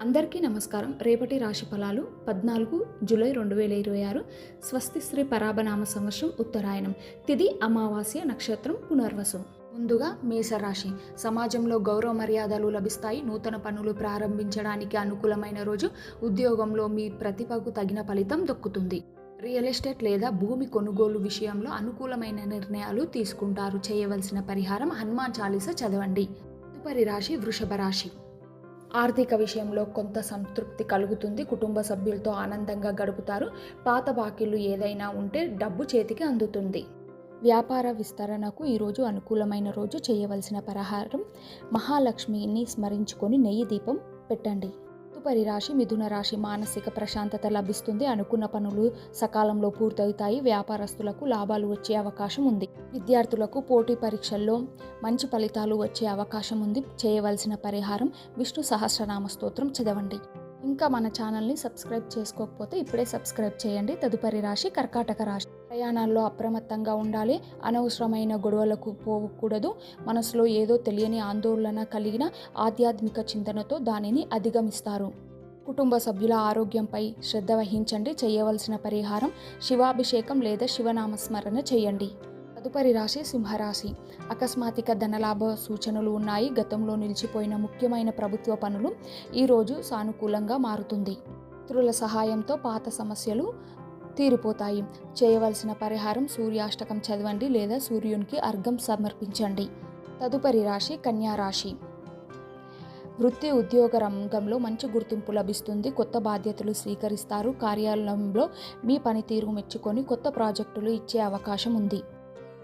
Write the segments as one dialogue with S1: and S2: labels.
S1: అందరికీ నమస్కారం. రేపటి రాశి ఫలాలు 14 జూలై 2026 స్వస్తి శ్రీ పరాభనామ సంవత్సరం ఉత్తరాయణం. తిథి అమావాస్య, నక్షత్రం పునర్వసు. ముందుగా మేషరాశి. సమాజంలో గౌరవ మర్యాదలు లభిస్తాయి. నూతన పనులు ప్రారంభించడానికి అనుకూలమైన రోజు. ఉద్యోగంలో మీ ప్రతిభకు తగిన ఫలితం దక్కుతుంది. రియల్ ఎస్టేట్ లేదా భూమి కొనుగోలు విషయంలో అనుకూలమైన నిర్ణయాలు తీసుకుంటారు. చేయవలసిన పరిహారం హనుమాన్ చాలీసా చదవండి. తదుపరి రాశి వృషభ రాశి. ఆర్థిక విషయంలో కొంత సంతృప్తి కలుగుతుంది. కుటుంబ సభ్యులతో ఆనందంగా గడుపుతారు. పాత బాకీలు ఏదైనా ఉంటే డబ్బు చేతికి అందుతుంది. వ్యాపార విస్తరణకు ఈరోజు అనుకూలమైన రోజు. చేయవలసిన పరిహారం మహాలక్ష్మిని స్మరించుకొని నెయ్యి దీపం పెట్టండి. తదుపరి రాశి మిథున రాశి. మానసిక ప్రశాంతత లభిస్తుంది. అనుకున్న పనులు సకాలంలో పూర్తవుతాయి. వ్యాపారస్తులకు లాభాలు వచ్చే అవకాశం ఉంది. విద్యార్థులకు పోటీ పరీక్షల్లో మంచి ఫలితాలు వచ్చే అవకాశం ఉంది. చేయవలసిన పరిహారం విష్ణు సహస్రనామ స్తోత్రం చదవండి. ఇంకా మన ఛానల్ని సబ్స్క్రైబ్ చేసుకోకపోతే ఇప్పుడే సబ్స్క్రైబ్ చేయండి. తదుపరి రాశి కర్కాటక రాశి. ప్రయాణాల్లో అప్రమత్తంగా ఉండాలి. అనవసరమైన గొడవలకు పోకూడదు. మనసులో ఏదో తెలియని ఆందోళన కలిగిన ఆధ్యాత్మిక చింతనతో దానిని అధిగమిస్తారు. కుటుంబ సభ్యుల ఆరోగ్యంపై శ్రద్ధ వహించండి. చేయవలసిన పరిహారం శివాభిషేకం లేదా శివనామస్మరణ చేయండి. తదుపరి రాశి సింహరాశి. అకస్మాత్తుగా ధనలాభ సూచనలు ఉన్నాయి. గతంలో నిలిచిపోయిన ముఖ్యమైన ప్రభుత్వ పనులు ఈరోజు సానుకూలంగా మారుతుంది. మిత్రుల సహాయంతో పాత సమస్యలు తీరిపోతాయి. చేయవలసిన పరిహారం సూర్యాష్టకం చదవండి లేదా సూర్యునికి అర్ఘ్యం సమర్పించండి. తదుపరి రాశి కన్యా రాశి. వృత్తి ఉద్యోగ రంగంలో మంచి గుర్తింపు లభిస్తుంది. కొత్త బాధ్యతలు స్వీకరిస్తారు. కార్యాలయంలో మీ పనితీరు మెచ్చుకొని కొత్త ప్రాజెక్టులు ఇచ్చే అవకాశం ఉంది.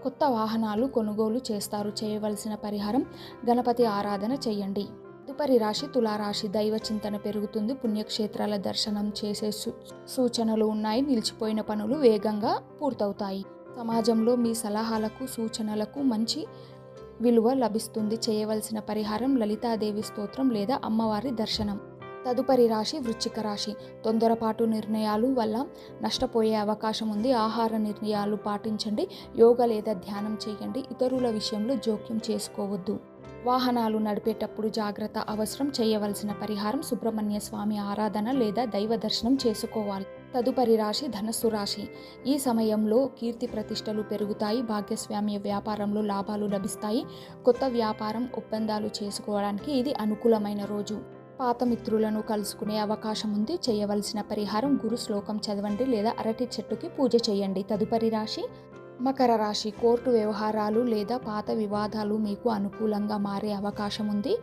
S1: కొత్త వాహనాలు కొనుగోలు చేస్తారు. చేయవలసిన పరిహారం గణపతి ఆరాధన చేయండి. తదుపరి రాశి తులారాశి. దైవ చింతన పెరుగుతుంది. పుణ్యక్షేత్రాల దర్శనం చేసే సూచనలు ఉన్నాయి. నిలిచిపోయిన పనులు వేగంగా పూర్తవుతాయి. సమాజంలో మీ సలహాలకు సూచనలకు మంచి విలువ లభిస్తుంది. చేయవలసిన పరిహారం లలితాదేవి స్తోత్రం లేదా అమ్మవారి దర్శనం. తదుపరి రాశి వృశ్చిక రాశి. తొందరపాటు నిర్ణయాలు వల్ల నష్టపోయే అవకాశం ఉంది. ఆహార నిర్ణయాలు పాటించండి. యోగా లేదా ధ్యానం చేయండి. ఇతరుల విషయంలో జోక్యం చేసుకోవద్దు. వాహనాలు నడిపేటప్పుడు జాగ్రత్త అవసరం. చేయవలసిన పరిహారం సుబ్రహ్మణ్య స్వామి ఆరాధన లేదా దైవ దర్శనం చేసుకోవాలి. తదుపరి రాశి ధనస్సు రాశి. ఈ సమయంలో కీర్తి ప్రతిష్టలు పెరుగుతాయి. భాగస్వామ్య వ్యాపారంలో లాభాలు లభిస్తాయి. కొత్త వ్యాపారం ఒప్పందాలు చేసుకోవడానికి ఇది అనుకూలమైన రోజు. పాత మిత్రులను కలుసుకునే అవకాశం ఉంది. చేయవలసిన పరిహారం గురు శ్లోకం చదవండి లేదా అరటి చెట్టుకి పూజ చేయండి. తదుపరి రాశి మకర రాశి. కోర్టు వ్యవహారాలు లేదా పాత వివాదాలు మీకు అనుకూలంగా మారే అవకాశం ఉంది.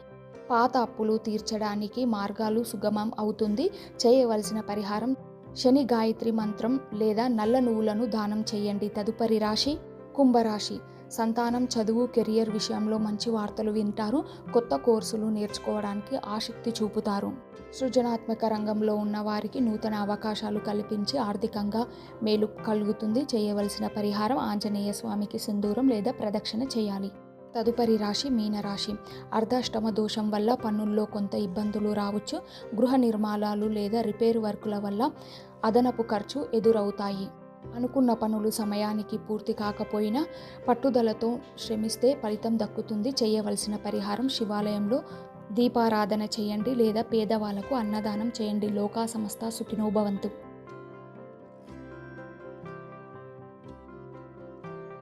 S1: పాత అప్పులు తీర్చడానికి మార్గాలు సుగమం అవుతుంది. చేయవలసిన పరిహారం శని గాయత్రి మంత్రం లేదా నల్ల నువ్వులను దానం చేయండి. తదుపరి రాశి కుంభరాశి. సంతానం, చదువు, కెరియర్ విషయంలో మంచి వార్తలు వింటారు. కొత్త కోర్సులు నేర్చుకోవడానికి ఆసక్తి చూపుతారు. సృజనాత్మక రంగంలో ఉన్న వారికి నూతన అవకాశాలు కల్పించి ఆర్థికంగా మేలు కలుగుతుంది. చేయవలసిన పరిహారం ఆంజనేయ స్వామికి సింధూరం లేదా ప్రదక్షిణ చేయాలి. తదుపరి రాశి మీనరాశి. అర్ధాష్టమ దోషం వల్ల పనుల్లో కొంత ఇబ్బందులు రావచ్చు. గృహ నిర్మాణాలు లేదా రిపేర్ వర్కుల వల్ల అదనపు ఖర్చు ఎదురవుతాయి. అనుకున్న పనులు సమయానికి పూర్తి కాకపోయినా పట్టుదలతో శ్రమిస్తే ఫలితం దక్కుతుంది. చేయవలసిన పరిహారం శివాలయంలో దీపారాధన చేయండి లేదా పేదవాళ్లకు అన్నదానం చేయండి. లోకా సమస్త సుఖినో భవంతు.